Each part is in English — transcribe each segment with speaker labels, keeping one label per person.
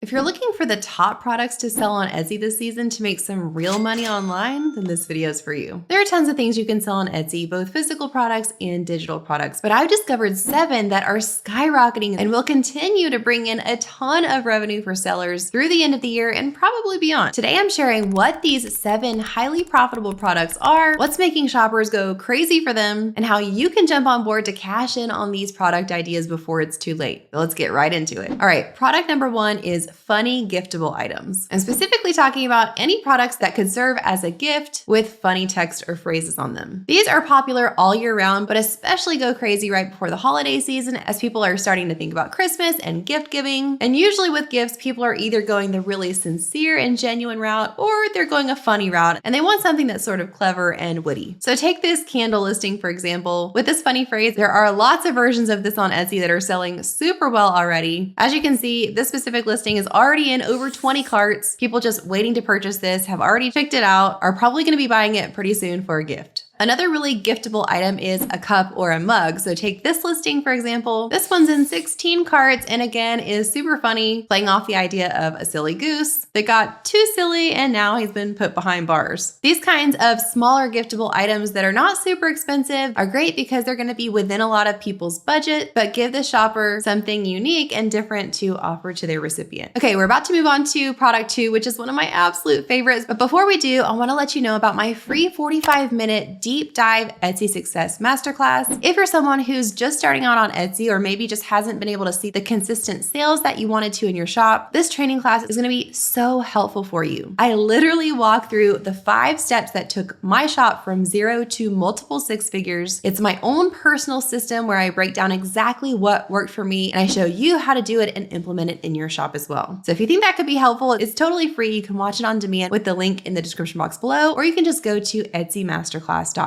Speaker 1: If you're looking for the top products to sell on Etsy this season to make some real money online, then this video is for you. There are tons of things you can sell on Etsy, both physical products and digital products, but I've discovered 7 that are skyrocketing and will continue to bring in a ton of revenue for sellers through the end of the year and probably beyond. Today, I'm sharing what these 7 highly profitable products are, what's making shoppers go crazy for them, and how you can jump on board to cash in on these product ideas before it's too late. So let's get right into it. All right, product number 1 is funny giftable items. I'm specifically talking about any products that could serve as a gift with funny text or phrases on them. These are popular all year round, but especially go crazy right before the holiday season as people are starting to think about Christmas and gift giving. And usually with gifts, people are either going the really sincere and genuine route, or they're going a funny route and they want something that's sort of clever and witty. So take this candle listing, for example. With this funny phrase, there are lots of versions of this on Etsy that are selling super well already. As you can see, this specific listing is already in over 20 carts. People just waiting to purchase this have already checked it out, are probably going to be buying it pretty soon for a gift. Another really giftable item is a cup or a mug. So take this listing, for example. This one's in 16 carts and again is super funny, playing off the idea of a silly goose that got too silly and now he's been put behind bars. These kinds of smaller giftable items that are not super expensive are great because they're going to be within a lot of people's budget, but give the shopper something unique and different to offer to their recipient. Okay, we're about to move on to product 2, which is one of my absolute favorites. But before we do, I want to let you know about my free 45-minute deep dive Etsy success masterclass. If you're someone who's just starting out on Etsy or maybe just hasn't been able to see the consistent sales that you wanted to in your shop, this training class is going to be so helpful for you. I literally walk through the 5 steps that took my shop from 0 to multiple 6 figures. It's my own personal system where I break down exactly what worked for me and I show you how to do it and implement it in your shop as well. So if you think that could be helpful, it's totally free. You can watch it on demand with the link in the description box below, or you can just go to etsymasterclass.com.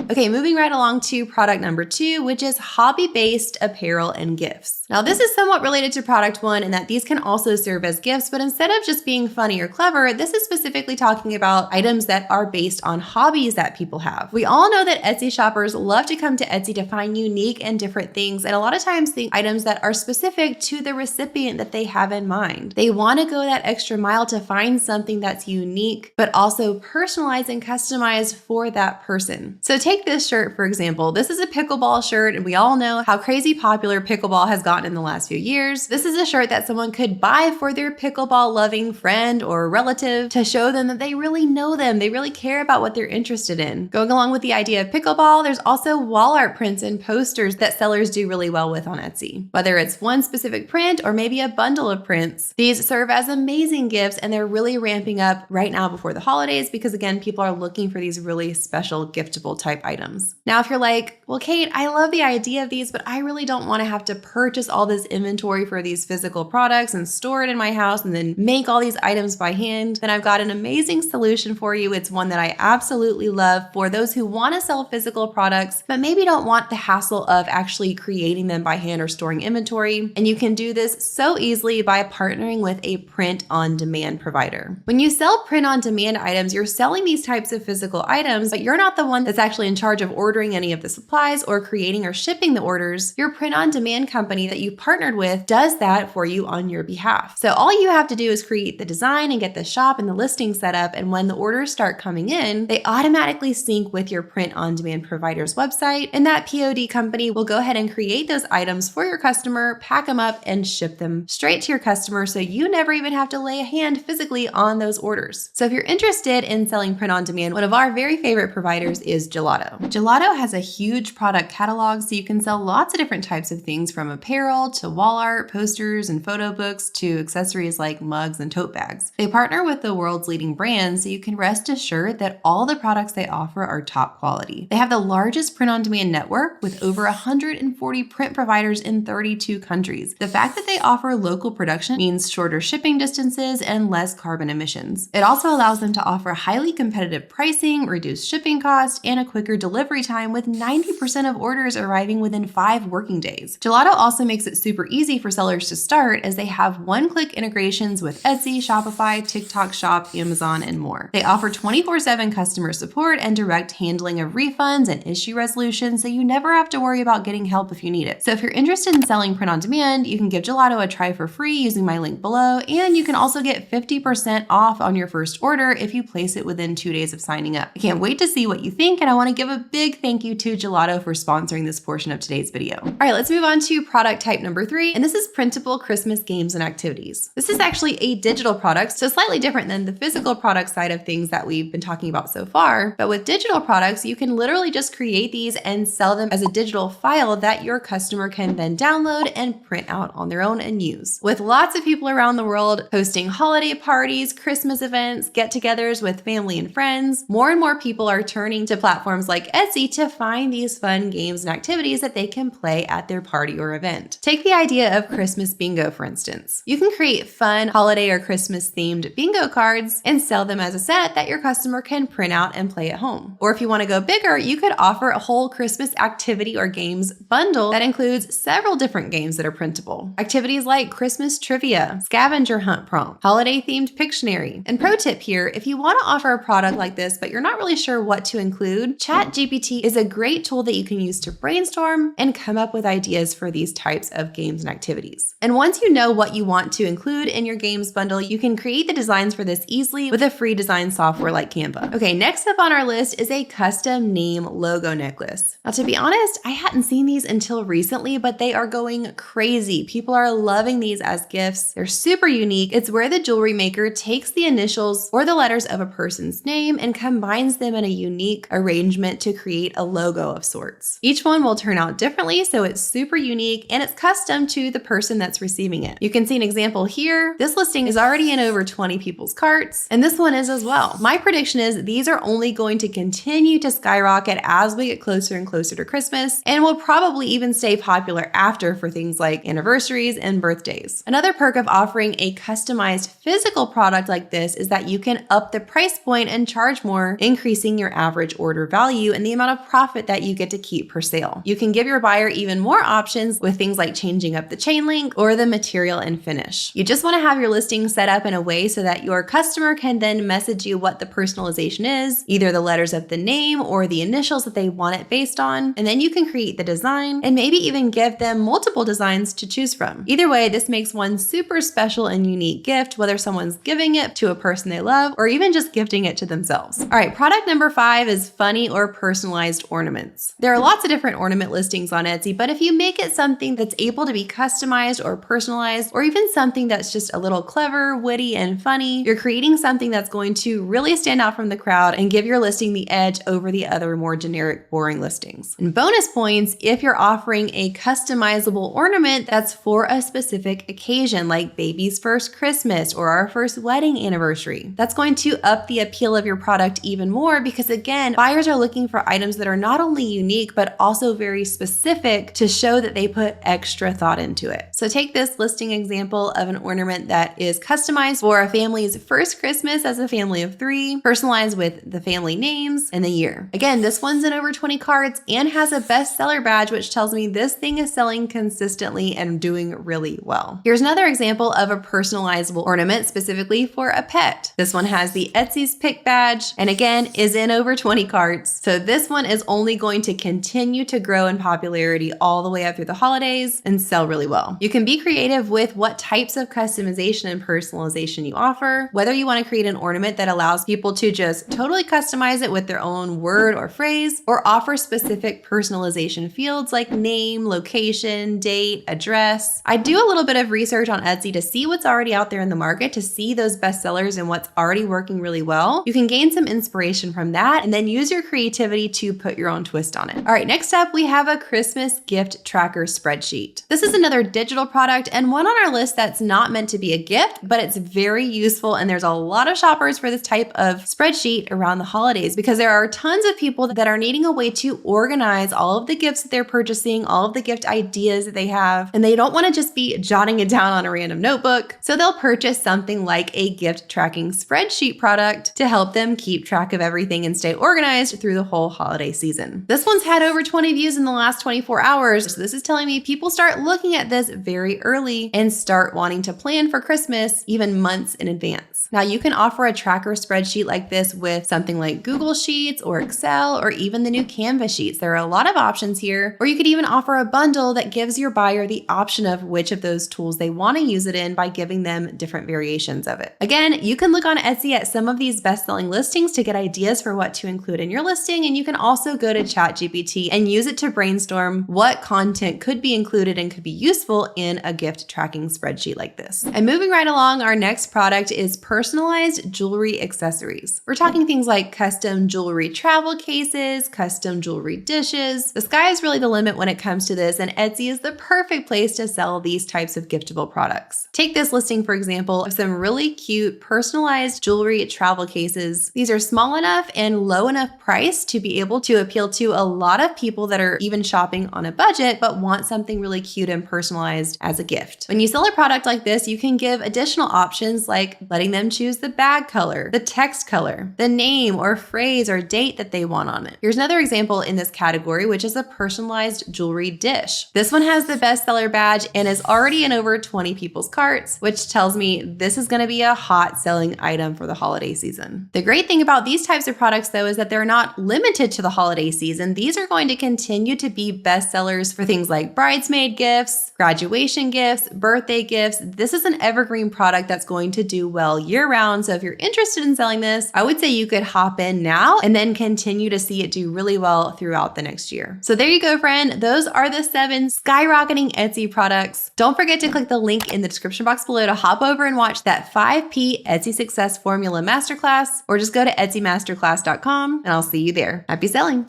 Speaker 1: Okay, moving right along to product number 2, which is hobby-based apparel and gifts. Now, this is somewhat related to product 1 in that these can also serve as gifts, but instead of just being funny or clever, this is specifically talking about items that are based on hobbies that people have. We all know that Etsy shoppers love to come to Etsy to find unique and different things, and a lot of times think items that are specific to the recipient that they have in mind. They want to go that extra mile to find something that's unique, but also personalized and customized for that person. So take this shirt, for example. This is a pickleball shirt, and we all know how crazy popular pickleball has gotten in the last few years. This is a shirt that someone could buy for their pickleball loving friend or relative to show them that they really know them. They really care about what they're interested in. Going along with the idea of pickleball, there's also wall art prints and posters that sellers do really well with on Etsy. Whether it's one specific print or maybe a bundle of prints, these serve as amazing gifts and they're really ramping up right now before the holidays because again, people are looking for these really special giftable type items. Now, if you're like, well, Kate, I love the idea of these, but I really don't want to have to purchase all this inventory for these physical products and store it in my house and then make all these items by hand, then I've got an amazing solution for you. It's one that I absolutely love for those who want to sell physical products, but maybe don't want the hassle of actually creating them by hand or storing inventory. And you can do this so easily by partnering with a print-on-demand provider. When you sell print-on-demand items, you're selling these types of physical items, but you're not the one that's actually in charge of ordering any of the supplies or creating or shipping the orders. Your print-on-demand company that you partnered with does that for you on your behalf. So all you have to do is create the design and get the shop and the listing set up, and when the orders start coming in, they automatically sync with your print-on-demand provider's website, and that POD company will go ahead and create those items for your customer, pack them up, and ship them straight to your customer so you never even have to lay a hand physically on those orders. So if you're interested in selling print-on-demand, one of our very favorite providers is Gelato. Gelato has a huge product catalog, so you can sell lots of different types of things from apparel to wall art, posters, and photo books to accessories like mugs and tote bags. They partner with the world's leading brands, so you can rest assured that all the products they offer are top quality. They have the largest print-on-demand network with over 140 print providers in 32 countries. The fact that they offer local production means shorter shipping distances and less carbon emissions. It also allows them to offer highly competitive pricing, reduced shipping costs, cost and a quicker delivery time, with 90% of orders arriving within 5 working days. Gelato also makes it super easy for sellers to start, as they have one-click integrations with Etsy, Shopify, TikTok Shop, Amazon, and more. They offer 24/7 customer support and direct handling of refunds and issue resolution, so you never have to worry about getting help if you need it. So if you're interested in selling print on demand, you can give Gelato a try for free using my link below, and you can also get 50% off on your first order if you place it within 2 days of signing up. I can't wait to see what you think, and I want to give a big thank you to Gelato for sponsoring this portion of today's video. All right, let's move on to product type number 3, and this is printable Christmas games and activities. This is actually a digital product, so slightly different than the physical product side of things that we've been talking about so far. But with digital products, you can literally just create these and sell them as a digital file that your customer can then download and print out on their own and use. With lots of people around the world hosting holiday parties, Christmas events, get-togethers with family and friends, more and more people are turning to platforms like Etsy to find these fun games and activities that they can play at their party or event. Take the idea of Christmas bingo, for instance. You can create fun holiday or Christmas themed bingo cards and sell them as a set that your customer can print out and play at home. Or if you want to go bigger, you could offer a whole Christmas activity or games bundle that includes several different games that are printable. Activities like Christmas trivia, scavenger hunt prompt, holiday themed Pictionary. And pro tip here, if you want to offer a product like this but you're not really sure what to include, ChatGPT is a great tool that you can use to brainstorm and come up with ideas for these types of games and activities. And once you know what you want to include in your games bundle, you can create the designs for this easily with a free design software like Canva. Okay, next up on our list is a custom name logo necklace. Now, to be honest, I hadn't seen these until recently, but they are going crazy. People are loving these as gifts. They're super unique. It's where the jewelry maker takes the initials or the letters of a person's name and combines them in a unique arrangement to create a logo of sorts. Each one will turn out differently, so it's super unique and it's custom to the person that's receiving it. You can see an example here. This listing is already in over 20 people's carts, and this one is as well. My prediction is these are only going to continue to skyrocket as we get closer and closer to Christmas, and will probably even stay popular after for things like anniversaries and birthdays. Another perk of offering a customized physical product like this is that you can up the price point and charge more, increasing your average order value and the amount of profit that you get to keep per sale. You can give your buyer even more options with things like changing up the chain link or the material and finish. You just want to have your listing set up in a way so that your customer can then message you what the personalization is, either the letters of the name or the initials that they want it based on, and then you can create the design and maybe even give them multiple designs to choose from. Either way, this makes one super special and unique gift, whether someone's giving it to a person they love or even just gifting it to themselves. All right, product number 5 is funny or personalized ornaments. There are lots of different ornament listings on Etsy, but if you make it something that's able to be customized or personalized, or even something that's just a little clever, witty, and funny, you're creating something that's going to really stand out from the crowd and give your listing the edge over the other more generic, boring listings. And bonus points if you're offering a customizable ornament that's for a specific occasion, like baby's first Christmas or our first wedding anniversary. That's going to up the appeal of your product even more because, again, buyers are looking for items that are not only unique, but also very specific to show that they put extra thought into it. So take this listing example of an ornament that is customized for a family's first Christmas as a family of 3, personalized with the family names and the year. Again, this one's in over 20 cards and has a bestseller badge, which tells me this thing is selling consistently and doing really well. Here's another example of a personalizable ornament specifically for a pet. This one has the Etsy's Pick badge and again is in over 20 cards. So this one is only going to continue to grow in popularity all the way up through the holidays and sell really well. You can be creative with what types of customization and personalization you offer, whether you want to create an ornament that allows people to just totally customize it with their own word or phrase, or offer specific personalization fields like name, location, date, address. I do a little bit of research on Etsy to see what's already out there in the market, to see those bestsellers and what's already working really well. You can gain some inspiration from that and then use your creativity to put your own twist on it. All right, next up, we have a Christmas gift tracker spreadsheet. This is another digital product and one on our list that's not meant to be a gift, but it's very useful, and there's a lot of shoppers for this type of spreadsheet around the holidays because there are tons of people that are needing a way to organize all of the gifts that they're purchasing, all of the gift ideas that they have, and they don't want to just be jotting it down on a random notebook. So they'll purchase something like a gift tracking spreadsheet product to help them keep track of everything and stay organized organized through the whole holiday season. This one's had over 20 views in the last 24 hours, so this is telling me people start looking at this very early and start wanting to plan for Christmas even months in advance. Now you can offer a tracker spreadsheet like this with something like Google Sheets or Excel or even the new Canva sheets. There are a lot of options here, or you could even offer a bundle that gives your buyer the option of which of those tools they want to use it in by giving them different variations of it. Again, you can look on Etsy at some of these best-selling listings to get ideas for what to include in your listing, and you can also go to ChatGPT and use it to brainstorm what content could be included and could be useful in a gift tracking spreadsheet like this. And moving right along, our next product is personalized jewelry accessories. We're talking things like custom jewelry travel cases, custom jewelry dishes. The sky is really the limit when it comes to this, and Etsy is the perfect place to sell these types of giftable products. Take this listing, for example, of some really cute personalized jewelry travel cases. These are small enough and low enough price to be able to appeal to a lot of people that are even shopping on a budget but want something really cute and personalized as a gift. When you sell a product like this, you can give additional options like letting them choose the bag color, the text color, the name or phrase or date that they want on it. Here's another example in this category, which is a personalized jewelry dish. This one has the bestseller badge and is already in over 20 people's carts, which tells me this is going to be a hot selling item for the holiday season. The great thing about these types of products though is that they're not limited to the holiday season. These are going to continue to be bestsellers for things like bridesmaid gifts, graduation gifts, birthday gifts. This is an evergreen product that's going to do well year round. So if you're interested in selling this, I would say you could hop in now and then continue to see it do really well throughout the next year. So there you go, friend. Those are the 7 skyrocketing Etsy products. Don't forget to click the link in the description box below to hop over and watch that 5P Etsy Success Formula Masterclass, or just go to etsymasterclass.com and I'll see you there. Happy selling.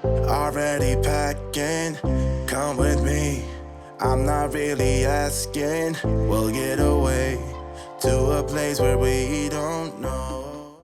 Speaker 2: Already packing, come with me. I'm not really asking. We'll get away to a place where we don't know.